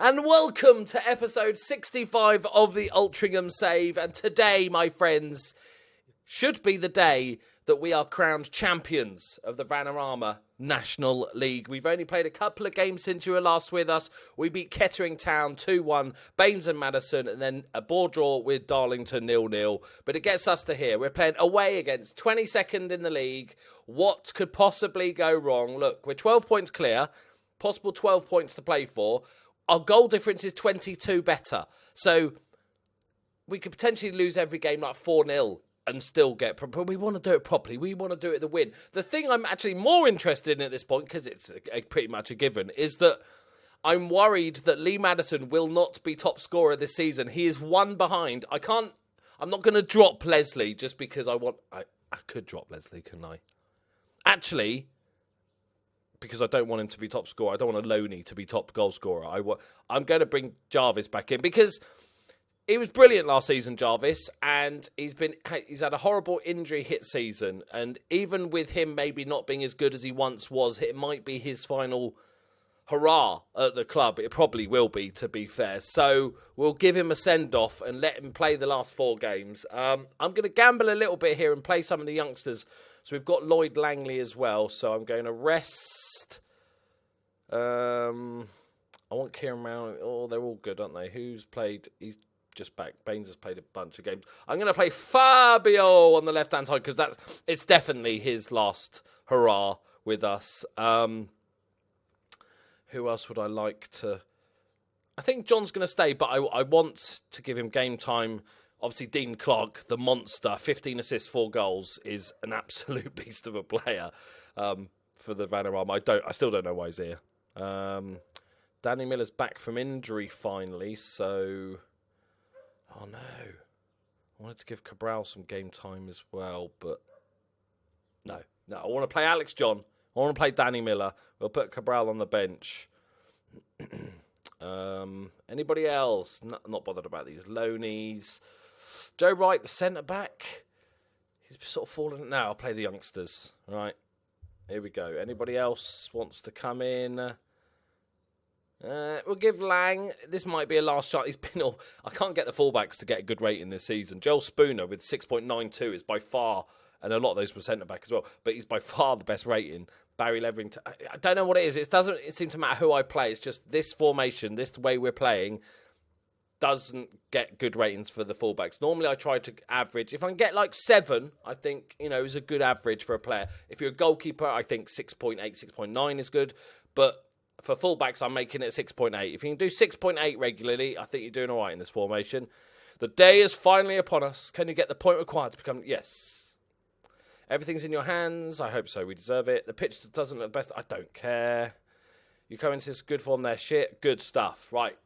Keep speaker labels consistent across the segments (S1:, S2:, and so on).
S1: And welcome to episode 65 of the Altrincham Save. And today, my friends, should be the day that we are crowned champions of the Vanarama National League. We've only played a couple of games since you were last with us. We beat Kettering Town 2-1, Baines and Maddison, and then a ball draw with Darlington 0-0. But it gets us to here. We're playing away against 22nd in the league. What could possibly go wrong? Look, we're 12 points clear, possible 12 points to play for. Our goal difference is 22 better. So we could potentially lose every game like 4-0 and still get... But we want to do it properly. We want to do it the win. The thing I'm actually more interested in at this point, because it's pretty much a given, is that I'm worried that Lee Maddison will not be top scorer this season. He is one behind. I'm not going to drop Leslie just because I could drop Leslie, couldn't I? Actually... because I don't want him to be top scorer. I don't want a Loney to be top goal scorer. I'm going to bring Jarvis back in because he was brilliant last season, Jarvis, and he's had a horrible injury hit season. And even with him maybe not being as good as he once was, it might be his final hurrah at the club. It probably will be, to be fair. So we'll give him a send-off and let him play the last 4 games. I'm going to gamble a little bit here and play some of the youngsters. So we've got Lloyd Langley as well. So I'm going to rest. I want Kieran Mount. Oh, they're all good, aren't they? Who's played? He's just back. Baines has played a bunch of games. I'm going to play Fabio on the left-hand side because it's definitely his last hurrah with us. Who else would I like to... I think John's going to stay, but I want to give him game time. Obviously, Dean Clark, the monster, 15 assists, 4 goals, is an absolute beast of a player for the Vanarama. I still don't know why he's here. Danny Miller's back from injury finally, so... Oh, no. I wanted to give Cabral some game time as well, but... No, I want to play Alex John. I want to play Danny Miller. We'll put Cabral on the bench. Anybody else? Not bothered about these loanies. Joe Wright, the centre-back. He's sort of fallen. No, I'll play the youngsters. Right. Here we go. Anybody else wants to come in? We'll give Lang. This might be a last shot. I can't get the fullbacks to get a good rating this season. Joel Spooner with 6.92 is by far... And a lot of those were centre-back as well. But he's by far the best rating. Barry Leverington. I don't know what it is. It doesn't seem to matter who I play. It's just this formation, this way we're playing, doesn't get good ratings for the fullbacks. Normally I try to average. If I can get like 7, I think, is a good average for a player. If you're a goalkeeper, I think 6.8, 6.9 is good. But for fullbacks, I'm making it 6.8. If you can do 6.8 regularly, I think you're doing all right in this formation. The day is finally upon us. Can you get the point required to become... Yes. Everything's in your hands. I hope so. We deserve it. The pitch doesn't look best. I don't care. You come into this good form there. Shit. Good stuff. Right.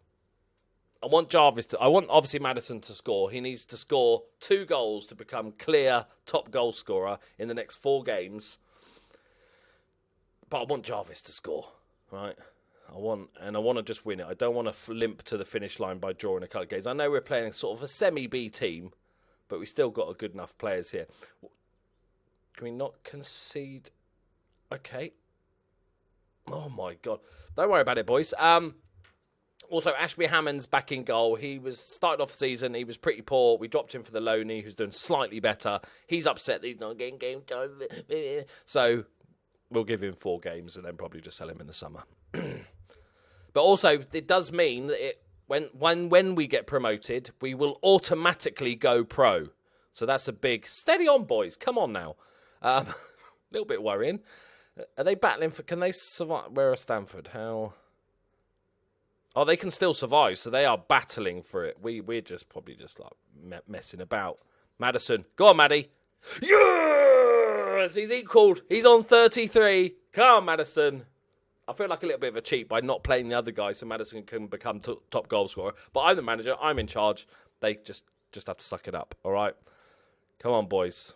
S1: I want obviously Maddison to score. He needs to score 2 goals to become clear top goal scorer in the next 4 games. But I want Jarvis to score. Right. I want to just win it. I don't want to limp to the finish line by drawing a couple of games. I know we're playing sort of a semi-B team, but we still got a good enough players here. Can we not concede? Okay. Oh, my God. Don't worry about it, boys. Also, Ashby Hammond's back in goal. He started off the season. He was pretty poor. We dropped him for the loanee, who's doing slightly better. He's upset that he's not getting game time. So we'll give him 4 games and then probably just sell him in the summer. But also, it does mean that when we get promoted, we will automatically go pro. So that's a big... Steady on, boys. Come on now. A little bit worrying. Are they battling for... Can they survive? Where are Stanford? How... Oh, they can still survive, so they are battling for it. We're probably like messing about. Maddison. Go on, Maddie. Yes! He's equalled. He's on 33. Come on, Maddison. I feel like a little bit of a cheat by not playing the other guy so Maddison can become top goal scorer. But I'm the manager. I'm in charge. They just have to suck it up, all right? Come on, boys.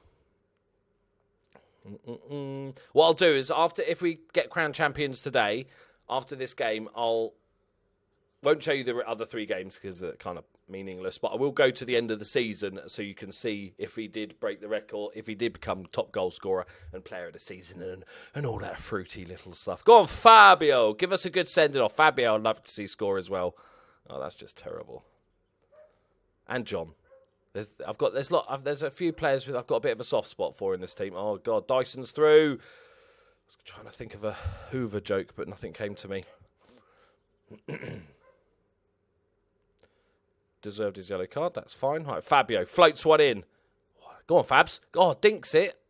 S1: What I'll do is if we get crowned champions today, after this game, won't show you the other 3 games because they're kind of meaningless. But I will go to the end of the season so you can see if he did break the record, if he did become top goal scorer and player of the season and all that fruity little stuff. Go on, Fabio. Give us a good sending off. Fabio, I'd love to see score as well. Oh, that's just terrible. And John. There's a few players I've got a bit of a soft spot for in this team. Oh, God. Dyson's through. I was trying to think of a Hoover joke, but nothing came to me. Deserved his yellow card. That's fine. Right, Fabio floats one in. Go on, Fabs. God, dinks it.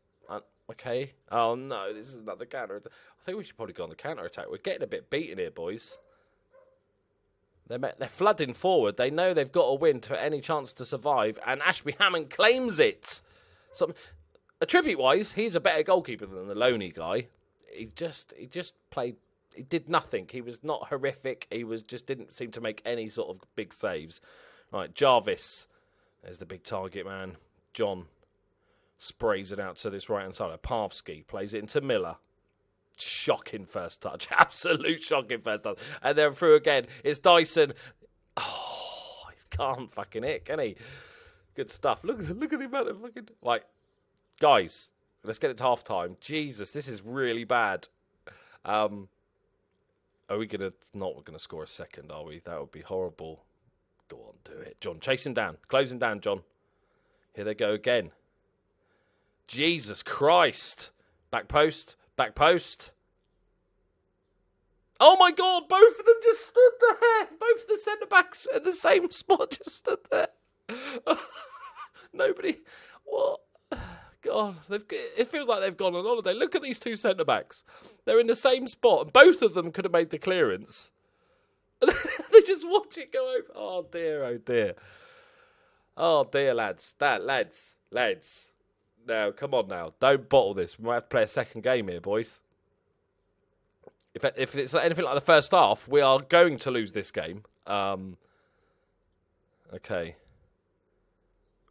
S1: Okay. Oh, no. This is another counter. I think we should probably go on the counter attack. We're getting a bit beaten here, boys. They're flooding forward. They know they've got to win for any chance to survive. And Ashby Hammond claims it. Attribute-wise, he's a better goalkeeper than the Loney guy. He just played. He did nothing. He was not horrific. He just didn't seem to make any sort of big saves. Right, Jarvis. There's the big target man. John sprays it out to this right-hand side. Pavsky plays it into Miller. Shocking first touch. Absolute shocking first touch. And then through again. It's Dyson. Oh, he can't fucking hit, can he? Good stuff. Look at the amount of fucking... Right, guys, let's get it to half-time. Jesus, this is really bad. Are we going to... Not we're going to score a second, are we? That would be horrible. Go on, do it. John, chase him down. Close him down, John. Here they go again. Jesus Christ. Back post. Back post. Oh, my God. Both of them just stood there. Both of the centre-backs at the same spot just stood there. Nobody... What? God, it feels like they've gone on holiday. Look at these two centre-backs. They're in the same spot. And both of them could have made the clearance. They just watch it go over. Oh, dear, oh, dear. Oh, dear, lads. Lads. Now, come on now. Don't bottle this. We might have to play a second game here, boys. If it's anything like the first half, we are going to lose this game. Okay.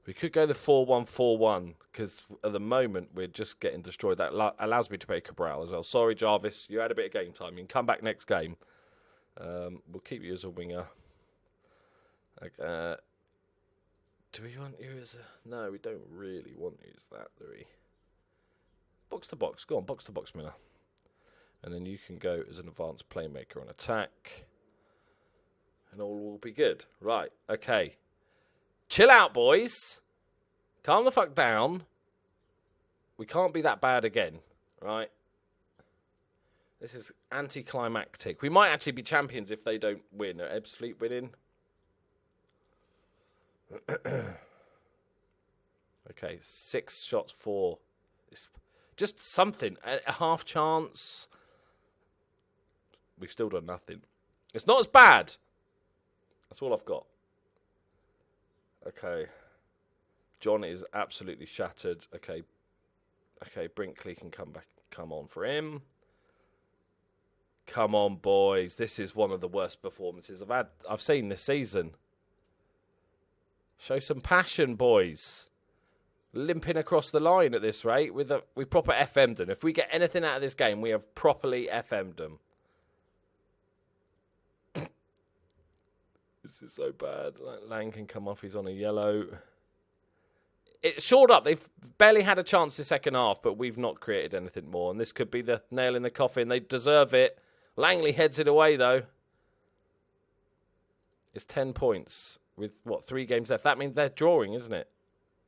S1: We could go the 4-1-4-1, because at the moment we're just getting destroyed. That allows me to play Cabral as well. Sorry, Jarvis. You had a bit of game time. You can come back next game. We'll keep you as a winger. Do we want you as a... No, we don't really want you as that, do we? Box to box. Go on, box to box, Miller. And then you can go as an advanced playmaker on attack. And all will be good. Right, okay. Chill out, boys. Calm the fuck down. We can't be that bad again, right? This is anticlimactic. We might actually be champions if they don't win. Are Ebbsfleet winning? Okay, 6 shots for... It's just something. A half chance. We've still done nothing. It's not as bad. That's all I've got. Okay. John is absolutely shattered. Okay, Brinkley can come on for him. Come on, boys. This is one of the worst performances I've seen this season. Show some passion, boys. Limping across the line at this rate. We proper FM'd them. If we get anything out of this game, we have properly FM'd them. This is so bad. Lang can come off. He's on a yellow. It's shored up. They've barely had a chance this second half, but we've not created anything more. And this could be the nail in the coffin. They deserve it. Langley heads it away, though. It's 10 points with, 3 games left. That means they're drawing, isn't it?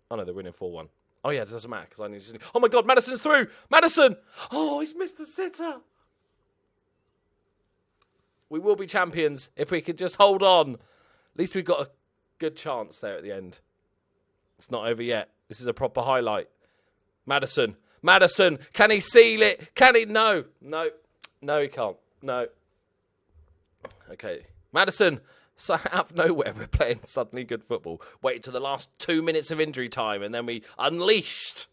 S1: Oh, no, they're winning 4-1. Oh, yeah, it doesn't matter because I need to... Oh, my God, Maddison's through. Maddison. Oh, he's missed a sitter. We will be champions if we could just hold on. At least we've got a good chance there at the end. It's not over yet. This is a proper highlight. Maddison, can he seal it? Can he? No, he can't. No. Okay, Maddison. So out of nowhere, we're playing suddenly good football. Waited to the last 2 minutes of injury time, and then we unleashed.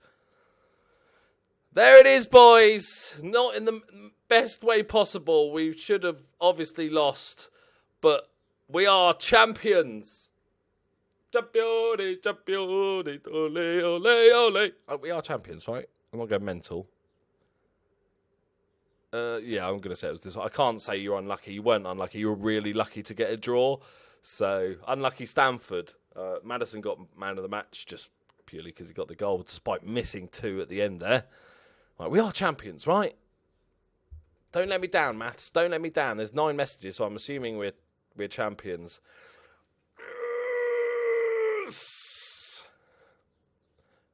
S1: There it is, boys. Not in the best way possible. We should have obviously lost, but we are champions. Championi, ole, ole. Oh, we are champions, right? I'm not going mental. Yeah, I'm going to say it was this. I can't say you're unlucky. You weren't unlucky. You were really lucky to get a draw. So, unlucky Stanford. Maddison got man of the match just purely because he got the goal, despite missing 2 at the end there. Right, we are champions, right? Don't let me down, maths. Don't let me down. There's 9 messages, so I'm assuming we're champions.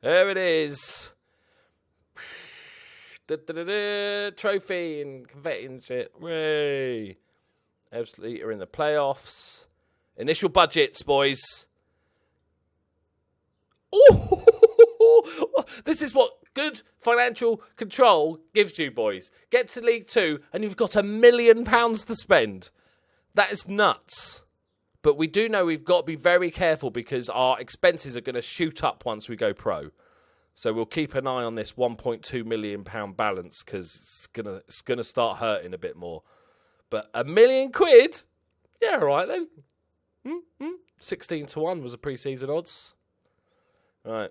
S1: There it is. Trophy and confetti and shit. Hooray. Absolutely are in the playoffs. Initial budgets, boys. Ooh. This is what good financial control gives you, boys. Get to League 2 and you've got £1 million to spend. That is nuts. But we do know we've got to be very careful because our expenses are going to shoot up once we go pro. So we'll keep an eye on this £1.2 million balance because it's gonna start hurting a bit more. But £1 million? Yeah, all right then. 16-1 was the pre-season odds. Right.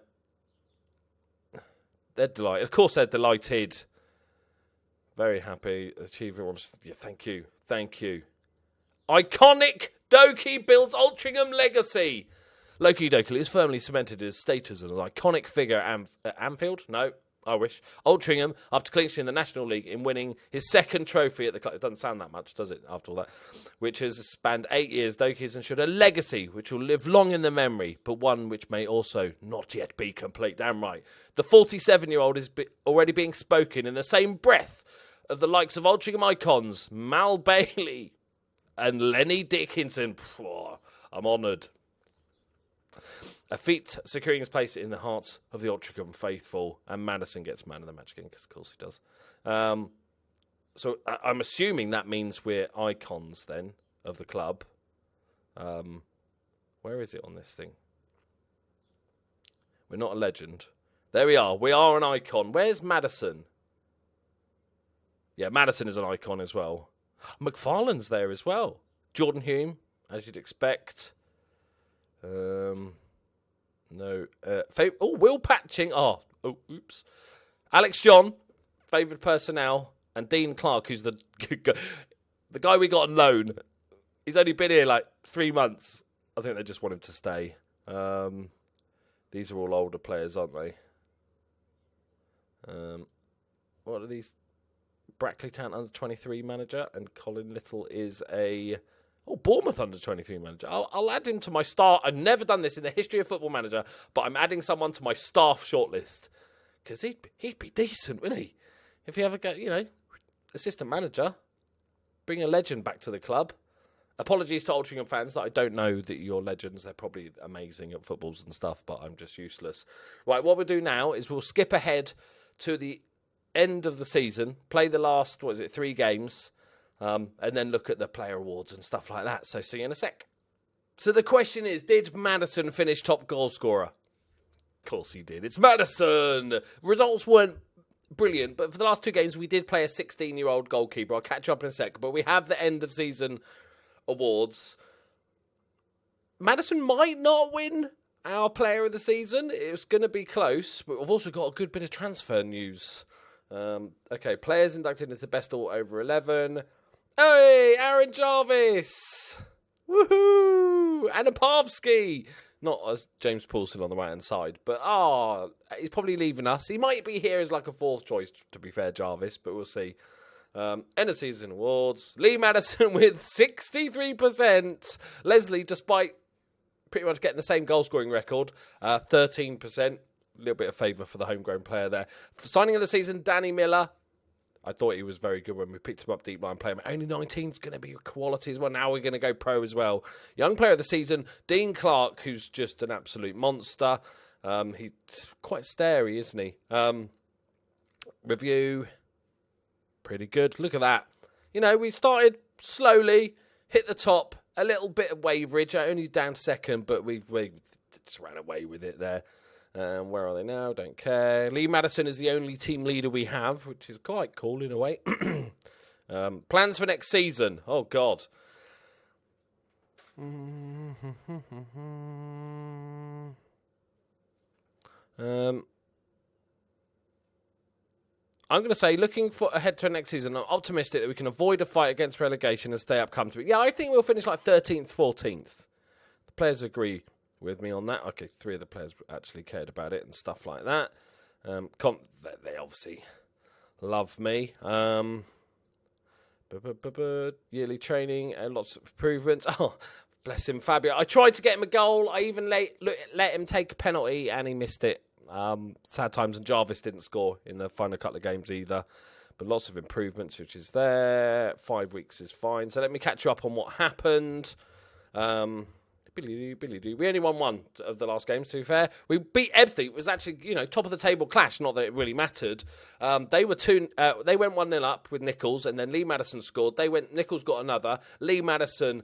S1: They're delighted. Of course they're delighted. Very happy. Achiever wants... Yeah, thank you. Thank you. Iconic Doki builds Altrincham legacy. Loki Doki is firmly cemented his status as an iconic figure at Anfield. No, I wish. Altrincham, after clinching the National League in winning his 2nd trophy at the club. It doesn't sound that much, does it, after all that? Which has spanned 8 years. Doki has ensured a legacy which will live long in the memory, but one which may also not yet be complete. Damn right. The 47-year-old is already being spoken in the same breath of the likes of Altrincham icons, Mal Bailey and Lenny Dickinson. I'm honoured. A feat securing his place in the hearts of the Altrincham faithful, and Maddison gets man of the match again, because of course he does. So I'm assuming that means we're icons then of the club. Where is it on this thing? We're not a legend. There we are. We are an icon. Where's Maddison? Yeah, Maddison is an icon as well. McFarlane's there as well. Jordan Hume, as you'd expect. No. Will Patching. Oops. Alex John, favoured personnel, and Dean Clark, who's the guy we got on loan. He's only been here like 3 months. I think they just want him to stay. These are all older players, aren't they? What are these? Brackley Town under-23 manager, and Colin Little is a... Bournemouth under-23 manager. I'll add him to my star. I've never done this in the history of Football Manager, but I'm adding someone to my staff shortlist. Because he'd be decent, wouldn't he? If he ever go, assistant manager, bring a legend back to the club. Apologies to Altrincham fans that I don't know that you're legends. They're probably amazing at footballs and stuff, but I'm just useless. Right, what we'll do now is we'll skip ahead to the end of the season, play the last, 3 games, and then look at the player awards and stuff like that. So see you in a sec. So the question is, did Maddison finish top goal scorer? Of course he did. It's Maddison. Results weren't brilliant, but for the last 2 games we did play a 16-year-old goalkeeper. I'll catch up in a sec, but we have the end of season awards. Maddison might not win our player of the season. It's going to be close, but we've also got a good bit of transfer news. Okay, players inducted into best all over 11. Hey, Aaron Jarvis! Woohoo! Anna Pavsky! Not as James Paulson on the right-hand side, but he's probably leaving us. He might be here as like a 4th choice, to be fair, Jarvis, but we'll see. End of season awards. Lee Maddison with 63%. Leslie, despite pretty much getting the same goal-scoring record, 13%. A little bit of favour for the homegrown player there. For signing of the season, Danny Miller. I thought he was very good when we picked him up deep line playing. Only 19 is going to be quality as well. Now we're going to go pro as well. Young player of the season, Dean Clark, who's just an absolute monster. He's quite starey, isn't he? Review. Pretty good. Look at that. We started slowly, hit the top, a little bit of waverage, only down 2nd, but we just ran away with it there. Where are they now? Don't care. Lee Maddison is the only team leader we have, which is quite cool in a way. Plans for next season. Oh, God. I'm going to say, looking ahead to next season, I'm optimistic that we can avoid a fight against relegation and stay up comfortably. Yeah, I think we'll finish like 13th, 14th. players agree with me on that. Okay, 3 of the players actually cared about it and stuff like that. They obviously love me. Yearly training and lots of improvements. Oh, bless him, Fabio. I tried to get him a goal. I even let him take a penalty and he missed it. Sad times, and Jarvis didn't score in the final couple of games either. But lots of improvements, which is there. 5 weeks is fine. So let me catch you up on what happened. We only won 1 of the last games, to be fair. We beat Ebthy. It was actually, top of the table clash. Not that it really mattered. They went 1-0 up with Nichols, and then Lee Maddison scored. Nichols got another. Lee Maddison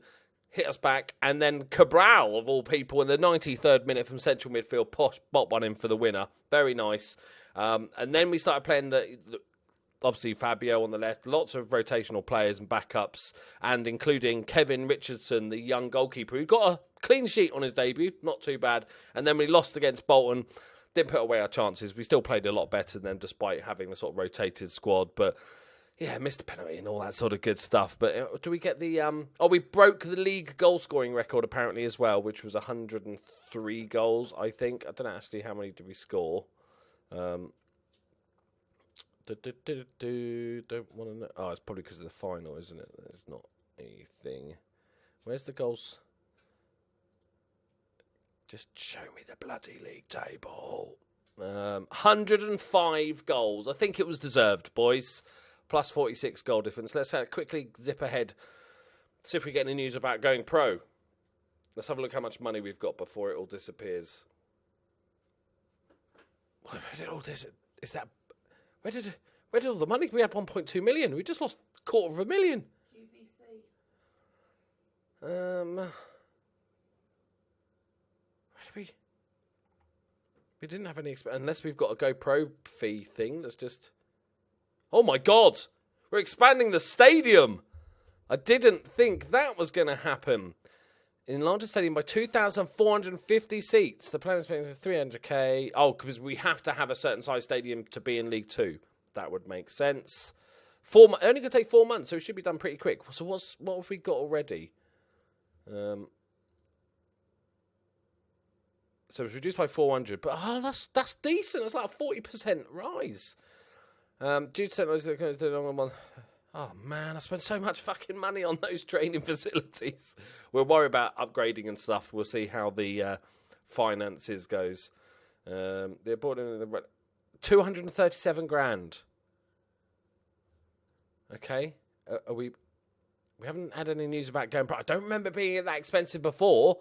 S1: hit us back, and then Cabral, of all people, in the 93rd minute from central midfield, bot one in for the winner. Very nice. And then we started playing obviously Fabio on the left, lots of rotational players and backups, and including Kevin Richardson, the young goalkeeper, who got a clean sheet on his debut, not too bad. And then we lost against Bolton, didn't put away our chances. We still played a lot better than them, despite having the sort of rotated squad. But yeah, missed a penalty and all that sort of good stuff. But do we get the... we broke the league goal-scoring record, apparently, as well, which was 103 goals, I think. I don't know actually how many did we score. Don't want to know. Oh, it's probably because of the final, isn't it? There's not anything. Where's the goals? Just show me the bloody league table. 105 goals. I think it was deserved, boys. Plus 46 goal difference. Let's quickly zip ahead. See if we get any news about going pro. Let's have a look how much money we've got before it all disappears. Where did all this? Is that? Where did all the money? We had 1.2 million. We just lost $250,000. Where did we? We didn't have any unless we've got a GoPro fee thing. That's just. Oh my God! We're expanding the stadium. I didn't think that was going to happen. Enlarge the stadium by 2,450 seats. The plan is 300k. Oh, because we have to have a certain size stadium to be in League 2. That would make sense. Only going to take 4 months, so it should be done pretty quick. So what have we got already? So it's reduced by 400, but that's decent. That's like a 40% rise. Due to oh man, I spent so much fucking money on those training facilities. We'll worry about upgrading and stuff. We'll see how the finances goes. The 237 grand. Okay, we haven't had any news about going pro. I don't remember being that expensive before.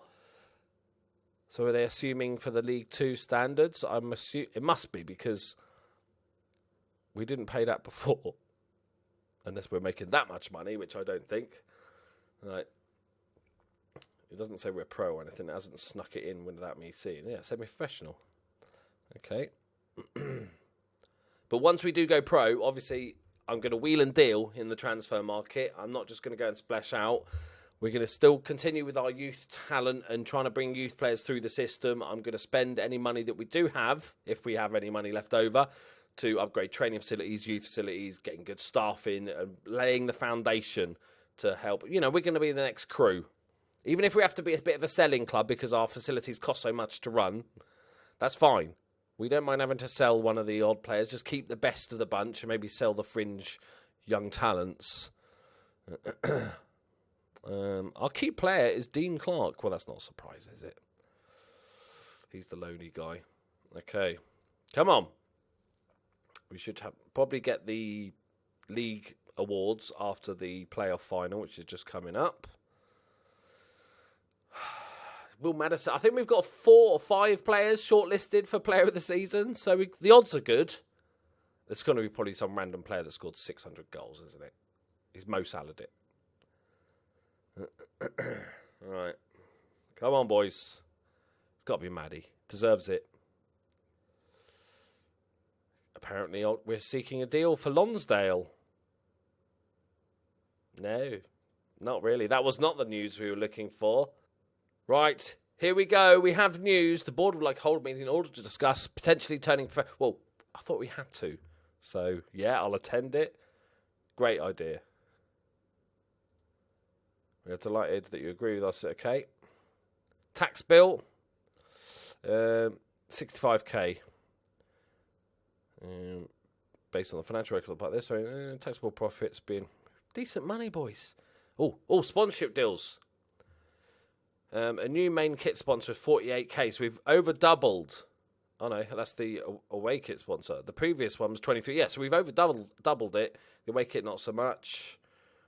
S1: So are they assuming for the League 2 standards? It must be, because we didn't pay that before. Unless we're making that much money, which I don't think. Right. It doesn't say we're pro or anything. It hasn't snuck it in without me seeing. Yeah, semi-professional. Okay. But once we do go pro, obviously, I'm going to wheel and deal in the transfer market. I'm not just going to go and splash out. We're going to still continue with our youth talent and trying to bring youth players through the system. I'm going to spend any money that we do have, if we have any money left over, to upgrade training facilities, youth facilities, getting good staff in, and laying the foundation to help. We're going to be the next Crew. Even if we have to be a bit of a selling club because our facilities cost so much to run, that's fine. We don't mind having to sell one of the odd players. Just keep the best of the bunch and maybe sell the fringe young talents. Our key player is Dean Clark. Well, that's not a surprise, is it? He's the lonely guy. Okay. Come on. We should probably get the league awards after the playoff final, which is just coming up. Will Maddison, I think we've got 4 or 5 players shortlisted for player of the season, so the odds are good. There's going to be probably some random player that scored 600 goals, isn't it? He's Mo Salad it. Right. Come on, boys. It's got to be Maddie. Deserves it. Apparently, we're seeking a deal for Lonsdale. No, not really. That was not the news we were looking for. Right, here we go. We have news. The board would like to hold a meeting in order to discuss potentially turning... Well, I thought we had to. So, yeah, I'll attend it. Great idea. We are delighted that you agree with us. Okay. Tax bill, 65k. Based on the financial record like this, so taxable profits being decent money, boys. Oh, sponsorship deals. A new main kit sponsor with 48k, so we've over doubled. Oh no, that's the away kit sponsor. The previous one was 23. Yeah, so we've over doubled it. The away kit not so much.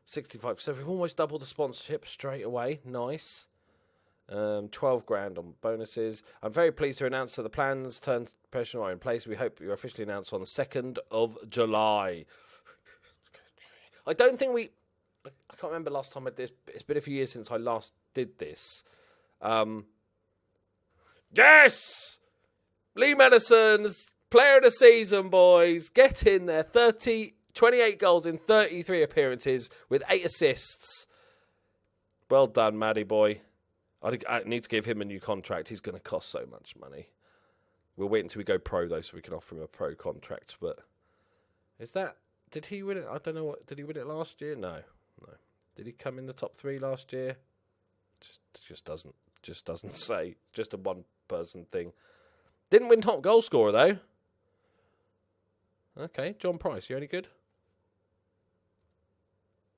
S1: 65. So we've almost doubled the sponsorship straight away. Nice. 12 grand on bonuses. I'm very pleased to announce that the plans turned professional are in place. We hope you're officially announced on the 2nd of July. I don't think I can't remember last time I did. It's been a few years since I last did this. Yes! Lee Maddison's player of the season, boys. Get in there. 28 goals in 33 appearances with 8 assists. Well done, Maddie boy. I need to give him a new contract. He's going to cost so much money. We'll wait until we go pro, though, so we can offer him a pro contract. But did he win it? I don't know. Did he win it last year? No. Did he come in the top 3 last year? Just doesn't say. Just a one-person thing. Didn't win top goal scorer, though. Okay, John Price, you any good?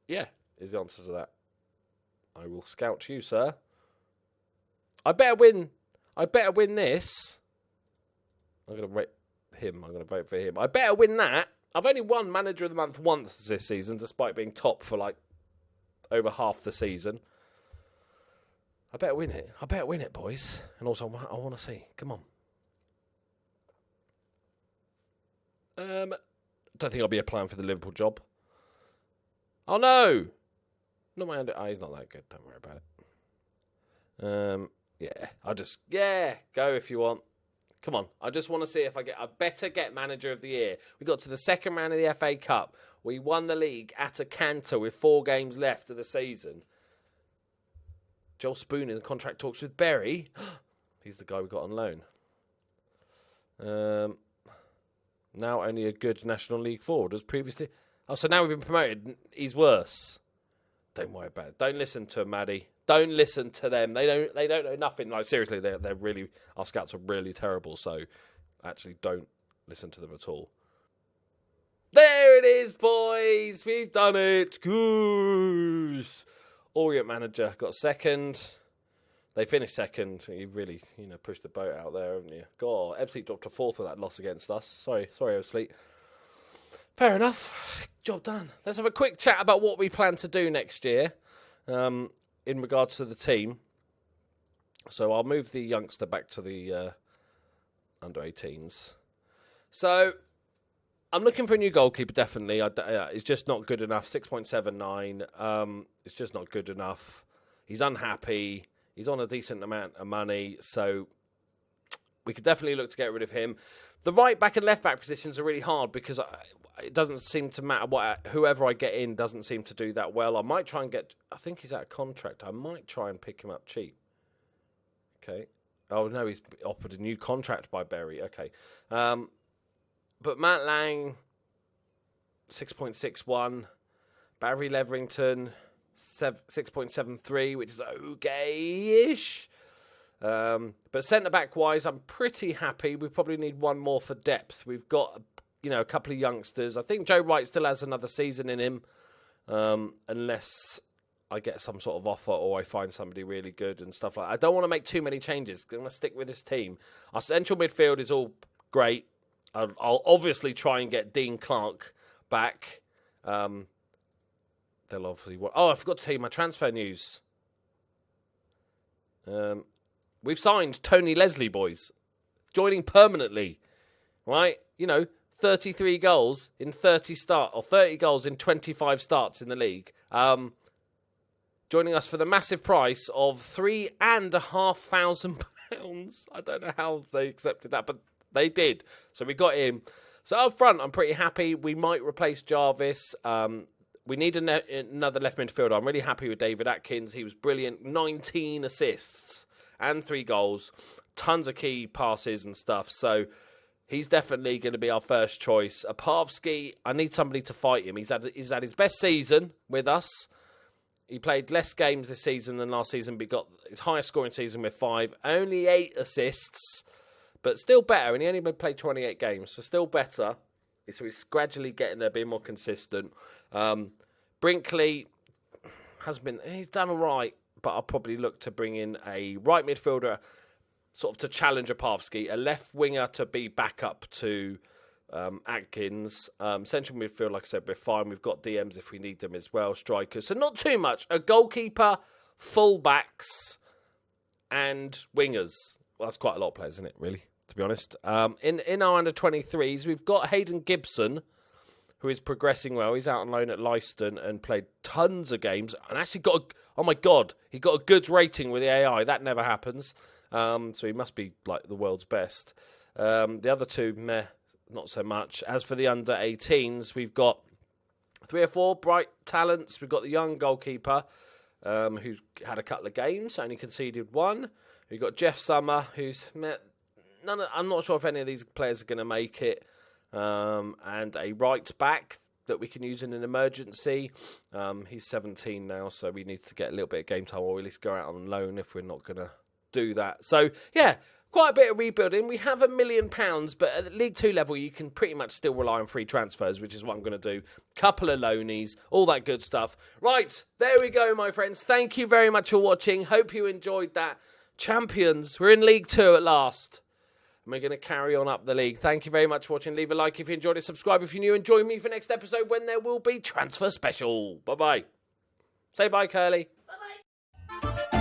S1: Yeah, is the answer to that. I will scout you, sir. I better win this. I'm going to rate him. I'm going to vote for him. I better win that. I've only won Manager of the Month once this season, despite being top for like over half the season. I better win it, boys. And also, I want to see. Come on. Don't think I'll be applying for the Liverpool job. Oh no! Not my he's not that good. Don't worry about it. Go if you want. Come on. I just want to see if I better get Manager of the Year. We got to the second round of the FA Cup. We won the league at a canter with 4 games left of the season. Joel Spoon in the contract talks with Berry. He's the guy we got on loan. Now only a good National League forward as previously. Oh, so now we've been promoted. He's worse. Don't worry about it. Don't listen to him, Maddie. Don't listen to them. They don't know nothing. Like seriously, they're really, our scouts are really terrible. So actually, don't listen to them at all. There it is, boys. We've done it. Goose. Orient manager got second. They finished second. You really, pushed the boat out there, haven't you? God, Evo-Stik dropped to 4th with that loss against us. Sorry, Evo-Stik. Fair enough. Job done. Let's have a quick chat about what we plan to do next year in regards to the team. So I'll move the youngster back to the under-18s. So I'm looking for a new goalkeeper, definitely. It's just not good enough. 6.79. It's just not good enough. He's unhappy. He's on a decent amount of money, so we could definitely look to get rid of him. The right back and left back positions are really hard because it doesn't seem to matter whoever I get in doesn't seem to do that well. I might try and I think he's out of contract. I might try and pick him up cheap. Okay. Oh no, he's offered a new contract by Berry. Okay. But Matt Lang, 6.61. Barry Leverington, 6.73, which is okay-ish. But centre-back wise, I'm pretty happy. We probably need one more for depth. We've got, a couple of youngsters. I think Joe Wright still has another season in him, unless I get some sort of offer or I find somebody really good and stuff like that. I don't want to make too many changes. I'm going to stick with this team. Our central midfield is all great. I'll obviously try and get Dean Clark back. They'll obviously... I forgot to tell you my transfer news. We've signed Tony Leslie, boys. Joining permanently. Right? 33 goals in 30 goals in 25 starts in the league. Joining us for the massive price of £3,500. I don't know how they accepted that, but they did. So we got him. So up front, I'm pretty happy. We might replace Jarvis. We need another left midfielder. I'm really happy with David Atkins. He was brilliant. 19 assists and 3 goals. Tons of key passes and stuff. So he's definitely going to be our first choice. Apavsky, I need somebody to fight him. He's had his best season with us. He played less games this season than last season, but he got his highest scoring season with 5. Only 8 assists, but still better. And he only played 28 games, so still better. So he's gradually getting there, being more consistent. Brinkley he's done all right, but I'll probably look to bring in a right midfielder, sort of to challenge Opavsky, a left winger to be backup to Atkins. Central midfield, like I said, we're fine. We've got DMs if we need them as well, strikers. So not too much. A goalkeeper, full-backs, and wingers. Well, that's quite a lot of players, isn't it, really, to be honest? In our under-23s, we've got Hayden Gibson, who is progressing well. He's out on loan at Leicester and played tons of games. And actually he got a good rating with the AI. That never happens. So he must be like the world's best. The other two, not so much. As for the under-18s, we've got 3 or 4 bright talents. We've got the young goalkeeper, who's had a couple of games, only conceded 1. We've got Jeff Summer, I'm not sure if any of these players are going to make it. And a right back that we can use in an emergency. He's 17 now, so we need to get a little bit of game time, or at least go out on loan if we're not going to do that. So, yeah, quite a bit of rebuilding. We have £1 million, but at League 2 level, you can pretty much still rely on free transfers, which is what I'm going to do. Couple of loanies, all that good stuff. Right, there we go, my friends. Thank you very much for watching. Hope you enjoyed that. Champions, we're in League 2 at last. And we're going to carry on up the league. Thank you very much for watching. Leave a like if you enjoyed it. Subscribe if you're new. And join me for next episode when there will be Transfer Special. Bye-bye. Say bye, Curly.
S2: Bye-bye.